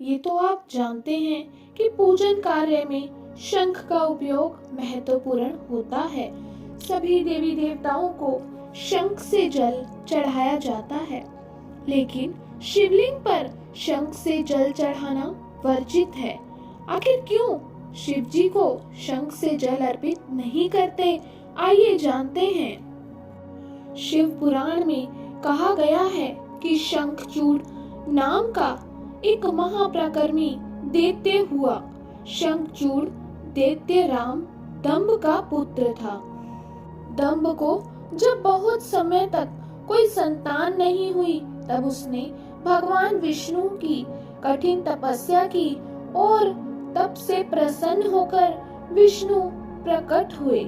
ये तो आप जानते हैं कि पूजन कार्य में शंख का उपयोग महत्वपूर्ण होता है। सभी देवी देवताओं को शंख से जल चढ़ाया जाता है, लेकिन शिवलिंग पर शंख से जल चढ़ाना वर्जित है। आखिर क्यों शिव जी को शंख से जल अर्पित नहीं करते? आइए जानते हैं। शिव पुराण में कहा गया है कि शंखचूड़ नाम का एक महापराक्रमी दैत्य हुआ। शंखचूड़ दैत्य राम दंभ का पुत्र था। दंभ को जब बहुत समय तक कोई संतान नहीं हुई, तब उसने भगवान विष्णु की कठिन तपस्या की और तब से प्रसन्न होकर विष्णु प्रकट हुए।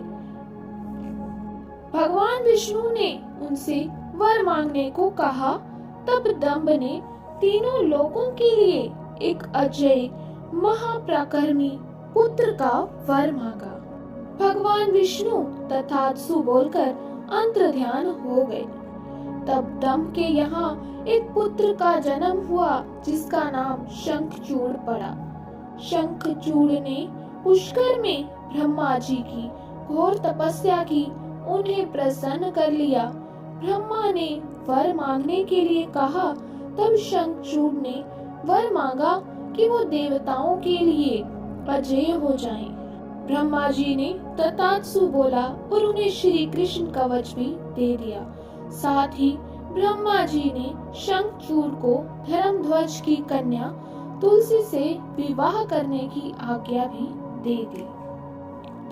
भगवान विष्णु ने उनसे वर मांगने को कहा। तब दंभ ने तीनों लोगों के लिए एक अजय महापराक्रमी पुत्र का वर मांगा। भगवान विष्णु तथास्तु बोलकर अंतर्ध्यान हो गए। तब दंभ के यहाँ एक पुत्र का जन्म हुआ, जिसका नाम शंखचूड़ पड़ा। शंखचूड़ ने पुष्कर में ब्रह्मा जी की घोर तपस्या की, उन्हें प्रसन्न कर लिया। ब्रह्मा ने वर मांगने के लिए कहा। तब शंखचूड़ ने वर मांगा कि वो देवताओं के लिए अजेय हो जाएं। ब्रह्मा जी ने तथास्तु बोला और उन्हें श्री कृष्ण कवच भी दे दिया। साथ ही ब्रह्मा जी ने शंखचूड़ को धर्मध्वज की कन्या तुलसी से विवाह करने की आज्ञा भी दे दी।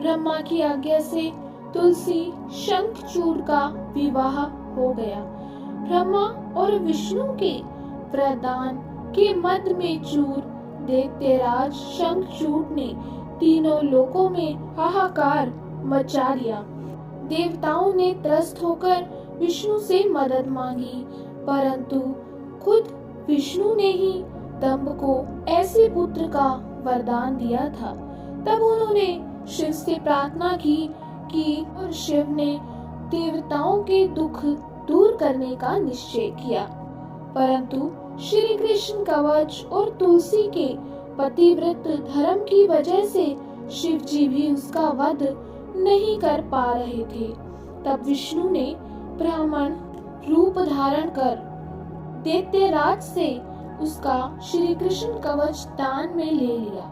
ब्रह्मा की आज्ञा से तुलसी शंखचूड़ का विवाह हो गया। ब्रह्मा और विष्णु के वरदान के मध्य में चूर दैत्यराज शंखचूड़ ने तीनों लोकों में हाहाकार मचा दिया। देवताओं ने त्रस्त होकर विष्णु से मदद मांगी, परंतु खुद विष्णु ने ही दंभ को ऐसे पुत्र का वरदान दिया था। तब उन्होंने शिव से प्रार्थना की और शिव ने देवताओं के दुख दूर करने का निश्चय किया। परंतु श्री कृष्ण कवच और तुलसी के पतिव्रत धर्म की वजह से शिव जी भी उसका वध नहीं कर पा रहे थे। तब विष्णु ने ब्राह्मण रूप धारण कर दैत्यराज से उसका श्री कृष्ण कवच दान में ले लिया।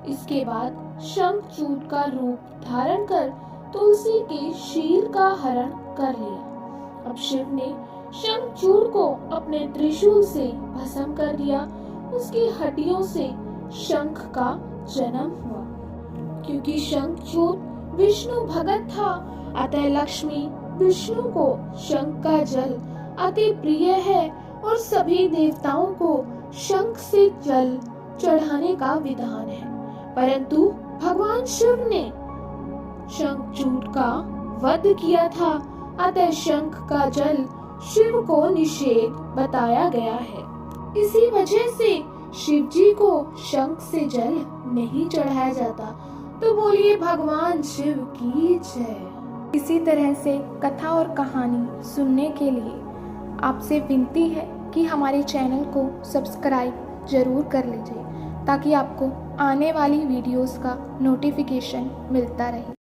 इसके बाद शंखचूड़ का रूप धारण कर तुलसी के शील का हरण कर लिया। अब शिव ने शंखचूड़ को अपने त्रिशूल से भस्म कर दिया। उसकी हड्डियों से शंख का जन्म हुआ। क्योंकि शंखचूड़ विष्णु भगत था, अतः लक्ष्मी विष्णु को शंख का जल अति प्रिय है और सभी देवताओं को शंख से जल चढ़ाने का विधान है। परंतु भगवान शिव ने शंखचूड़ का वध किया था, अतः शंख का जल शिव को निषेध बताया गया है। इसी वजह से शिव जी को शंख से जल नहीं चढ़ाया जाता। तो बोलिए भगवान शिव की जय। इसी तरह से कथा और कहानी सुनने के लिए आपसे विनती है कि हमारे चैनल को सब्सक्राइब जरूर कर लीजिए, ताकि आपको आने वाली वीडियोस का नोटिफिकेशन मिलता रहे।